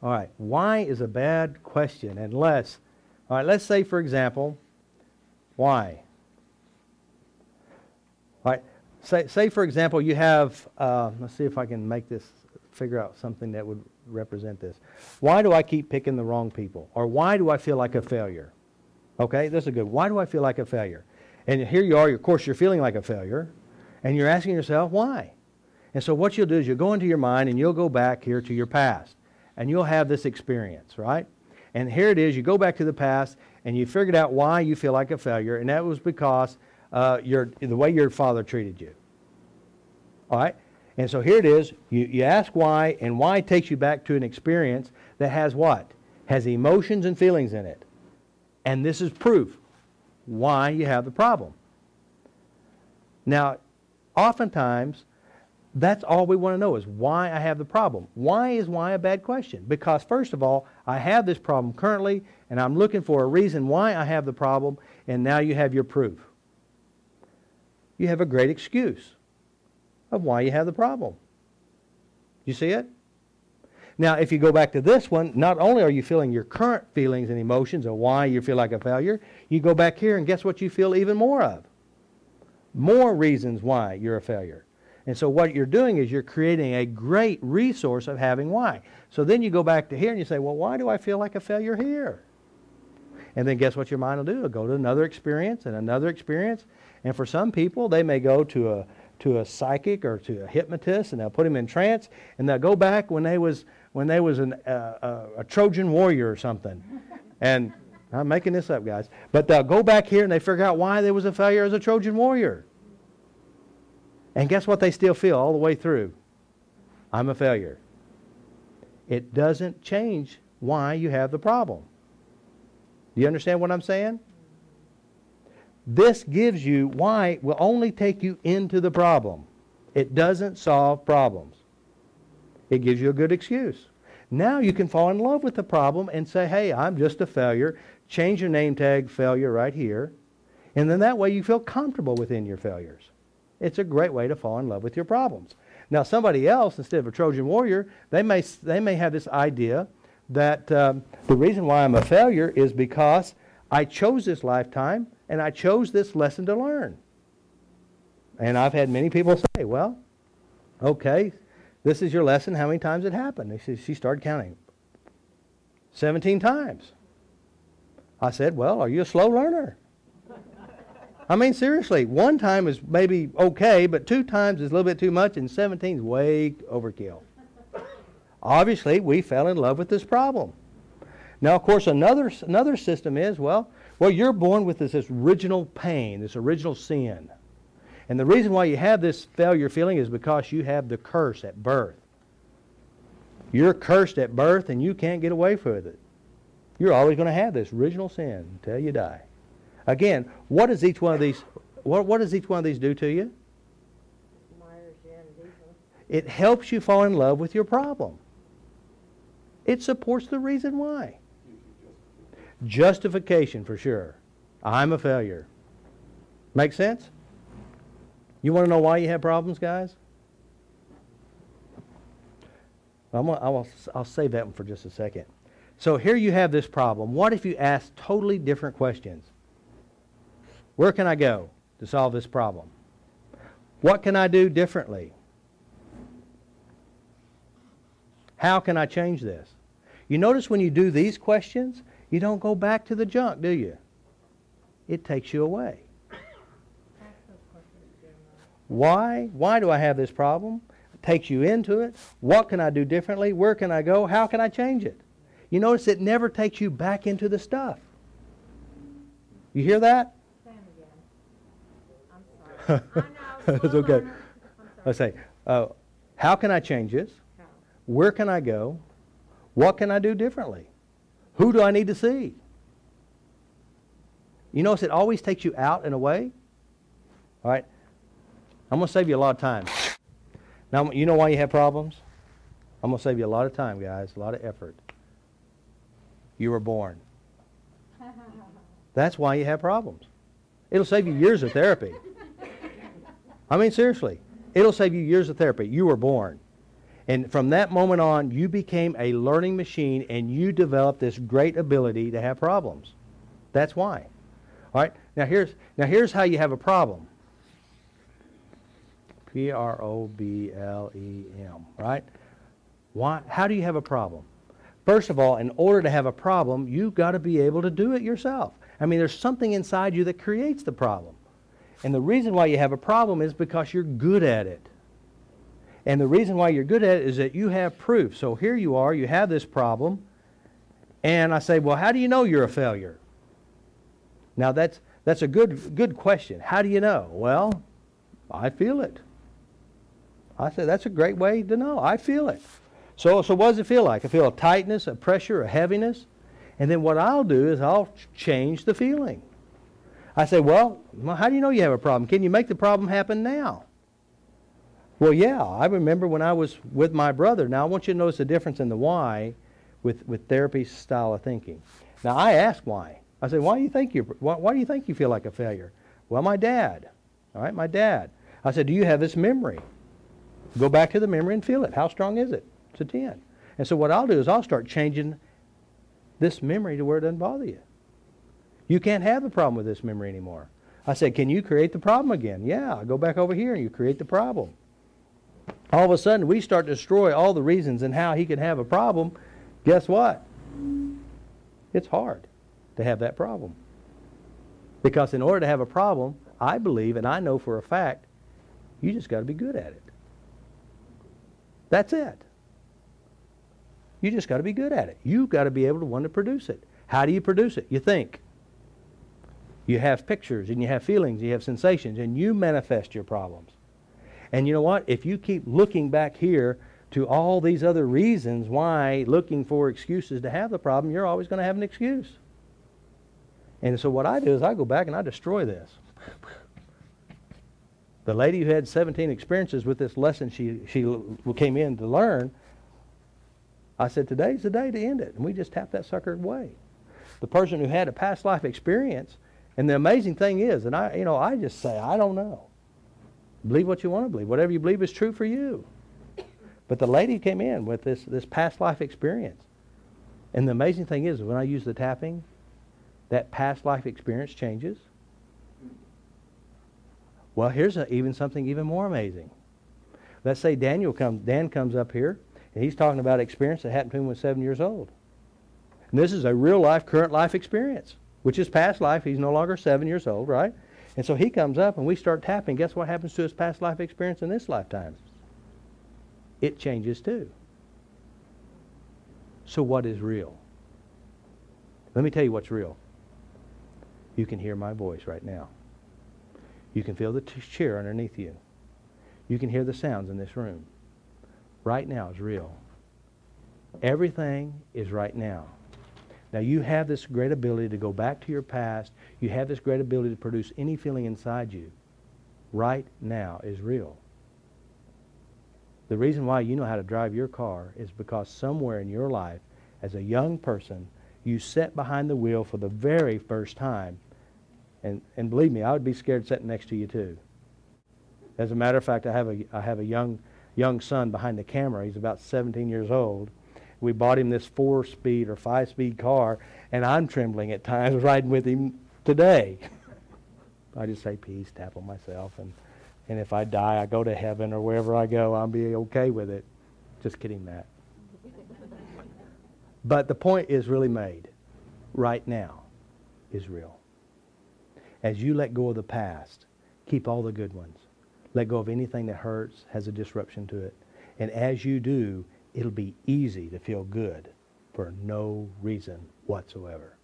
All right, why is a bad question unless, all right, let's say, for example, why? All right, say for example, you have, let's see if I can make this, figure out something that would represent this. Why do I keep picking the wrong people? Or why do I feel like a failure? Okay, this is good. Why do I feel like a failure? And here you are, of course, you're feeling like a failure, and you're asking yourself, why? And so what you'll do is you'll go into your mind and you'll go back here to your past, and you'll have this experience, right? And here it is, you go back to the past, and you figured out why you feel like a failure, and that was because the way your father treated you. All right? And so here it is, you ask why, and why takes you back to an experience that has what? Has emotions and feelings in it. And this is proof why you have the problem. Now, oftentimes, that's all we want to know is why I have the problem. Why is why a bad question? Because first of all, I have this problem currently, and I'm looking for a reason why I have the problem, and now you have your proof. You have a great excuse of why you have the problem. You see it? Now, if you go back to this one, not only are you feeling your current feelings and emotions of why you feel like a failure, you go back here and guess what you feel even more of? More reasons why you're a failure. And so what you're doing is you're creating a great resource of having why. So then you go back to here and you say, well, why do I feel like a failure here? And then guess what your mind will do? It'll go to another experience and another experience. And for some people, they may go to a psychic or to a hypnotist, and they'll put them in trance, and they'll go back when they was a Trojan warrior or something. And I'm making this up, guys. But they'll go back here and they figure out why there was a failure as a Trojan warrior. And guess what they still feel all the way through? I'm a failure. It doesn't change why you have the problem. Do you understand what I'm saying? This gives you why will only take you into the problem. It doesn't solve problems. It gives you a good excuse. Now you can fall in love with the problem and say, hey, I'm just a failure. Change your name tag, failure, right here. And then that way you feel comfortable within your failures. It's a great way to fall in love with your problems. Now somebody else, instead of a Trojan warrior, they may have this idea that the reason why I'm a failure is because I chose this lifetime and I chose this lesson to learn. And I've had many people say, well, okay, this is your lesson. How many times it happened? She started counting. 17 times. I said, well, are you a slow learner? I mean, seriously, one time is maybe okay, but 2 times is a little bit too much, and 17 is way overkill. Obviously, we fell in love with this problem. Now, of course, another system is, well, you're born with this original pain, this original sin. And the reason why you have this failure feeling is because you have the curse at birth. You're cursed at birth, and you can't get away with it. You're always going to have this original sin until you die. Again, what does each one of these? What does each one of these do to you? It helps you fall in love with your problem. It supports the reason why. Justification for sure. I'm a failure. Make sense? You want to know why you have problems, guys? I'll save that one for just a second. So here you have this problem. What if you ask totally different questions? Where can I go to solve this problem? What can I do differently? How can I change this? You notice when you do these questions, you don't go back to the junk, do you? It takes you away. Why? Why do I have this problem? It takes you into it. What can I do differently? Where can I go? How can I change it? You notice it never takes you back into the stuff. You hear that? I'm sorry. It's okay. Let's say, how can I change this? Where can I go? What can I do differently? Who do I need to see? You notice it always takes you out and away? All right. I'm going to save you a lot of time. Now, you know why you have problems? I'm going to save you a lot of time, guys, a lot of effort. You were born. That's why you have problems. It'll save you years of therapy. I mean, seriously. It'll save you years of therapy. You were born. And from that moment on, you became a learning machine and you developed this great ability to have problems. That's why. All right? Now here's how you have a problem. P-R-O-B-L-E-M, right? Why? How do you have a problem? First of all, in order to have a problem, you've got to be able to do it yourself. I mean, there's something inside you that creates the problem. And the reason why you have a problem is because you're good at it. And the reason why you're good at it is that you have proof. So here you are, you have this problem, and I say, well, how do you know you're a failure? Now that's a good question. How do you know? Well, I feel it. I said, that's a great way to know. I feel it. So what does it feel like? I feel a tightness, a pressure, a heaviness. And then what I'll do is I'll change the feeling. I say, well, how do you know you have a problem? Can you make the problem happen now? Well, yeah, I remember when I was with my brother. Now, I want you to notice the difference in the why with therapy style of thinking. Now, I ask why. I say, why do you think you feel like a failure? Well, my dad. All right, my dad. I said, do you have this memory? Go back to the memory and feel it. How strong is it? It's a 10. And so what I'll do is I'll start changing this memory to where it doesn't bother you. You can't have the problem with this memory anymore. I said, can you create the problem again? Yeah, go back over here and you create the problem. All of a sudden, we start to destroy all the reasons and how he could have a problem. Guess what? It's hard to have that problem. Because in order to have a problem, I believe and I know for a fact, you just got to be good at it. That's it. You just got to be good at it. You've got to be able to want to produce it. How do you produce it? You think. You have pictures and you have feelings, you have sensations, and you manifest your problems. And you know what? If you keep looking back here to all these other reasons why, looking for excuses to have the problem, you're always going to have an excuse. And so what I do is I go back and I destroy this. The lady who had 17 experiences with this lesson she came in to learn, I said, today's the day to end it. And we just tapped that sucker away. The person who had a past life experience, and the amazing thing is, and I just say, I don't know. Believe what you want to believe. Whatever you believe is true for you. But the lady came in with this past life experience. And the amazing thing is, when I use the tapping, that past life experience changes. Well, here's something even more amazing. Let's say Dan comes up here, and he's talking about an experience that happened to him when he was 7 years old. And this is a real life, current life experience, which is past life. He's no longer 7 years old, right? And so he comes up and we start tapping. Guess what happens to his past life experience in this lifetime? It changes too. So what is real? Let me tell you what's real. You can hear my voice right now. You can feel the chair underneath you. You can hear the sounds in this room. Right now is real. Everything is right now. Now you have this great ability to go back to your past. You have this great ability to produce any feeling inside you. Right now is real. The reason why you know how to drive your car is because somewhere in your life, as a young person, you sat behind the wheel for the very first time. And believe me, I would be scared sitting next to you too. As a matter of fact, I have a young son behind the camera. He's about 17 years old. We bought him this 4-speed or 5-speed car, and I'm trembling at times riding with him today. I just say peace, tap on myself, and if I die, I go to heaven, or wherever I go, I'll be okay with it. Just kidding, Matt. But the point is really made. Right now is real. As you let go of the past, keep all the good ones. Let go of anything that hurts, has a disruption to it. And as you do, it'll be easy to feel good for no reason whatsoever.